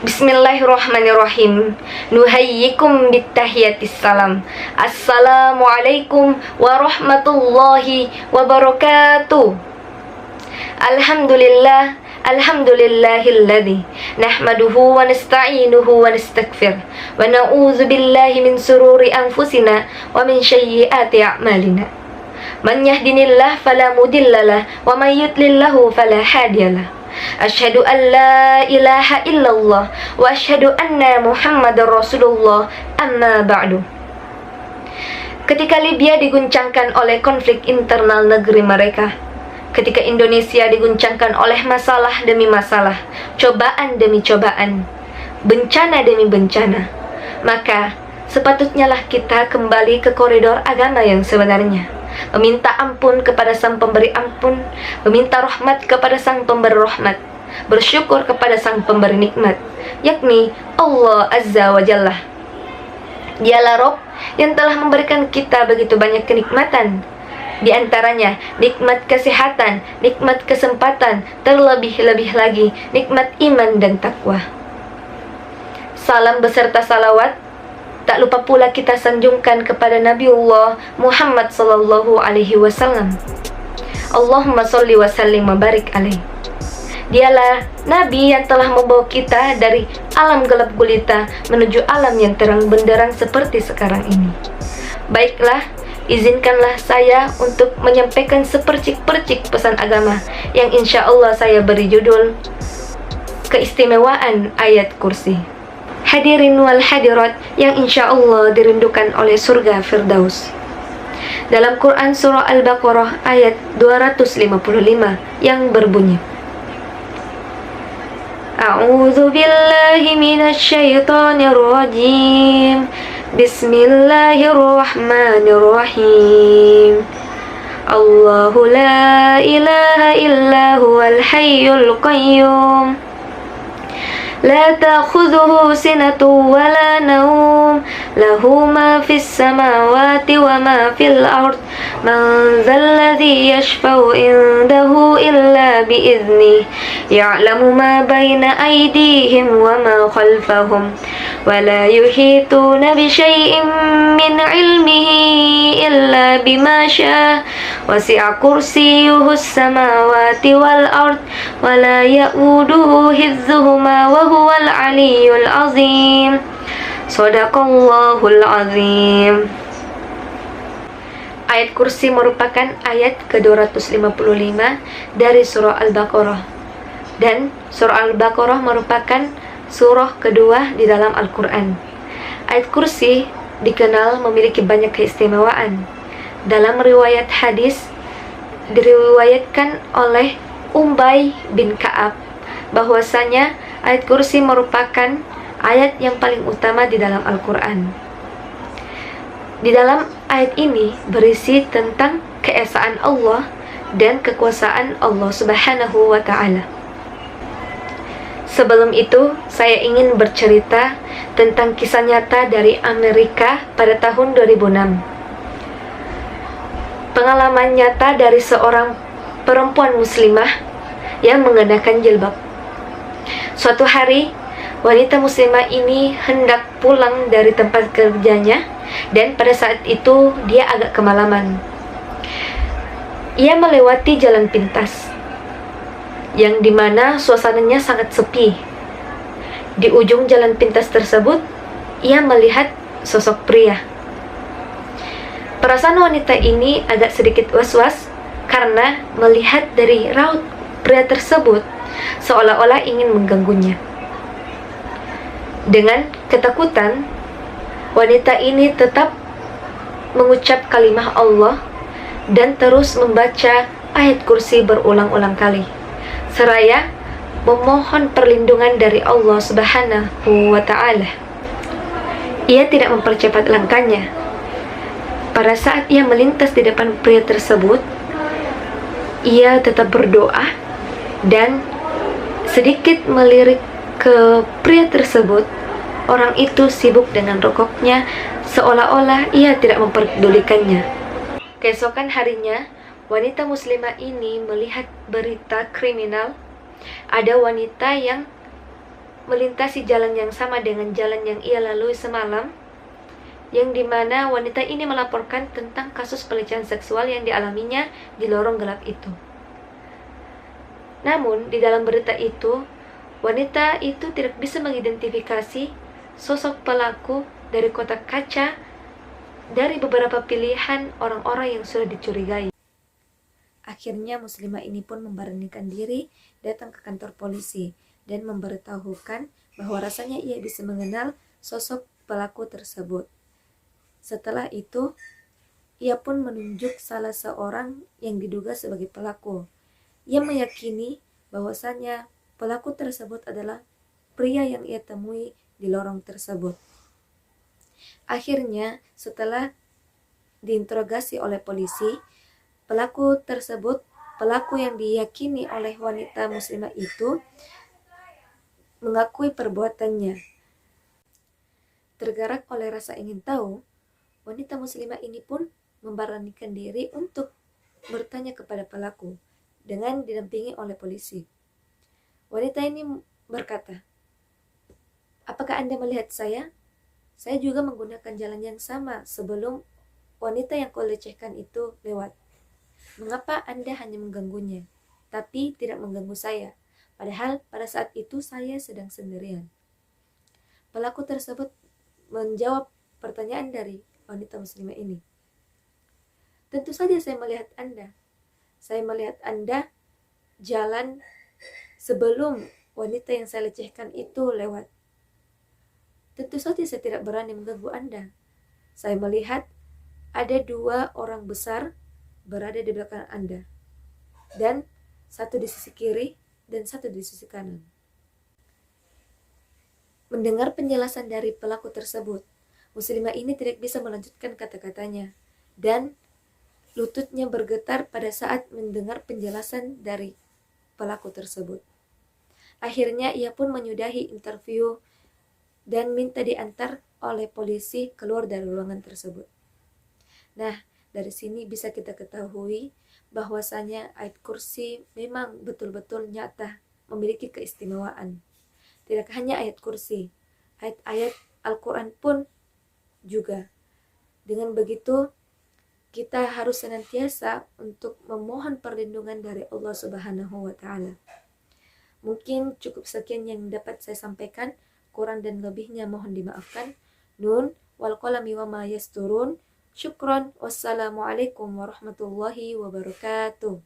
Bismillahirrahmanirrahim. Nuhayyikum bittahiyatis salam. Assalamualaikum warahmatullahi wabarakatuh. Alhamdulillah, alhamdulillahilladzi nahmaduhu wa nasta'inuhu wa nastaghfir wa na'udzu billahi min sururi anfusina wa min sayyiati a'malina. Man yahdinillahu fala mudhillalah wa may yudlilhu fala hadiyalah. Asyhadu an la ilaha illallah wa asyhadu anna Muhammadar Rasulullah, amma ba'du. Ketika Libya diguncangkan oleh konflik internal negeri mereka, ketika Indonesia diguncangkan oleh masalah demi masalah, cobaan demi cobaan, bencana demi bencana, maka sepatutnya lah kita kembali ke koridor agama yang sebenarnya, meminta ampun kepada Sang Pemberi ampun, meminta rahmat kepada Sang Pemberi rahmat, bersyukur kepada Sang Pemberi nikmat, yakni Allah Azza wa Jalla. Dialah Rabb yang telah memberikan kita begitu banyak kenikmatan, di antaranya nikmat kesehatan, nikmat kesempatan, terlebih-lebih lagi nikmat iman dan takwa. Salam beserta salawat tak lupa pula kita sanjungkan kepada Nabiullah Muhammad sallallahu alaihi wasallam. Allahumma sholli wa sallim wa barik alaih. Dialah Nabi yang telah membawa kita dari alam gelap gulita menuju alam yang terang benderang seperti sekarang ini. Baiklah, izinkanlah saya untuk menyampaikan sepercik-percik pesan agama yang insya Allah saya beri judul Keistimewaan Ayat Kursi. Hadirin wal hadirat yang insya Allah dirindukan oleh surga Firdaus. Dalam Quran Surah Al-Baqarah ayat 255 yang berbunyi, A'udzu billahi minasy syaithanir rajim. Bismillahirrahmanirrahim. Allahu la ilaha illa huwal hayyul qayyum. لا تأخذه سنة ولا نوم له ما في السماوات وما في الأرض من ذا الذي يشفع عنده إلا بإذنه يعلم ما بين أيديهم وما خلفهم ولا يحيطون بشيء من علمه إلا بما شاء وسع كرسيه السماوات والأرض ولا يؤوده حفظهما وهو العلي العظيم. Shadaqallahul azim. Ayat kursi merupakan ayat ke-255 dari surah Al-Baqarah, dan surah Al-Baqarah merupakan surah kedua di dalam Al-Quran. Ayat kursi dikenal memiliki banyak keistimewaan. Dalam riwayat hadis diriwayatkan oleh Ubay bin Ka'ab bahwasanya ayat kursi merupakan ayat yang paling utama di dalam Al-Quran. Di dalam ayat ini berisi tentang keesaan Allah dan kekuasaan Allah Subhanahu wa Ta'ala. Sebelum itu, saya ingin bercerita tentang kisah nyata dari Amerika pada tahun 2006. Pengalaman nyata dari seorang perempuan muslimah yang mengenakan jilbab. Suatu hari, wanita muslimah ini hendak pulang dari tempat kerjanya, dan pada saat itu dia agak kemalaman. Ia melewati jalan pintas yang dimana suasananya sangat sepi. Di ujung jalan pintas tersebut, ia melihat sosok pria. Perasaan wanita ini agak sedikit was-was karena melihat dari raut pria tersebut seolah-olah ingin mengganggunya. Dengan ketakutan, wanita ini tetap mengucap kalimah Allah dan terus membaca ayat kursi berulang-ulang kali, seraya memohon perlindungan dari Allah Subhanahu wa Ta'ala. Ia tidak mempercepat langkahnya. Pada saat ia melintas di depan pria tersebut, ia tetap berdoa dan sedikit melirik ke pria tersebut. Orang itu sibuk dengan rokoknya, seolah-olah ia tidak memperdulikannya. Keesokan harinya, wanita muslimah ini melihat berita kriminal. Ada wanita yang melintasi jalan yang sama dengan jalan yang ia lalui semalam, yang dimana wanita ini melaporkan tentang kasus pelecehan seksual yang dialaminya di lorong gelap itu. Namun, di dalam berita itu, wanita itu tidak bisa mengidentifikasi sosok pelaku dari kotak kaca dari beberapa pilihan orang-orang yang sudah dicurigai. Akhirnya muslimah ini pun memberanikan diri datang ke kantor polisi dan memberitahukan bahwa rasanya ia bisa mengenal sosok pelaku tersebut. Setelah itu, ia pun menunjuk salah seorang yang diduga sebagai pelaku. Ia meyakini bahwasanya pelaku tersebut adalah pria yang ia temui di lorong tersebut. Akhirnya, setelah diinterogasi oleh polisi, pelaku yang diyakini oleh wanita muslimah itu mengakui perbuatannya. Tergerak oleh rasa ingin tahu, wanita muslimah ini pun memberanikan diri untuk bertanya kepada pelaku dengan didampingi oleh polisi. Wanita ini berkata, "Apakah Anda melihat saya? Saya juga menggunakan jalan yang sama sebelum wanita yang kau lecehkan itu lewat. Mengapa Anda hanya mengganggunya, tapi tidak mengganggu saya? Padahal pada saat itu saya sedang sendirian." Pelaku tersebut menjawab pertanyaan dari wanita muslimah ini. "Tentu saja saya melihat Anda. Saya melihat Anda jalan sebelum wanita yang saya lecehkan itu lewat. Tentu saja saya tidak berani mengganggu Anda. Saya melihat ada 2 orang besar berada di belakang Anda, dan satu di sisi kiri dan satu di sisi kanan." Mendengar penjelasan dari pelaku tersebut, muslimah ini tidak bisa melanjutkan kata-katanya, dan lututnya bergetar pada saat mendengar penjelasan dari pelaku tersebut. Akhirnya ia pun menyudahi interview dan minta diantar oleh polisi keluar dari ruangan tersebut. Nah, dari sini bisa kita ketahui bahwasanya ayat kursi memang betul-betul nyata memiliki keistimewaan. Tidak hanya ayat kursi, ayat-ayat Al-Quran pun juga. Dengan begitu, kita harus senantiasa untuk memohon perlindungan dari Allah Subhanahu wa Ta'ala. Mungkin cukup sekian yang dapat saya sampaikan. Kurang dan lebihnya mohon dimaafkan. Nun wal qalami wa ma yasturun. Syukron. Wassalamualaikum warahmatullahi wabarakatuh.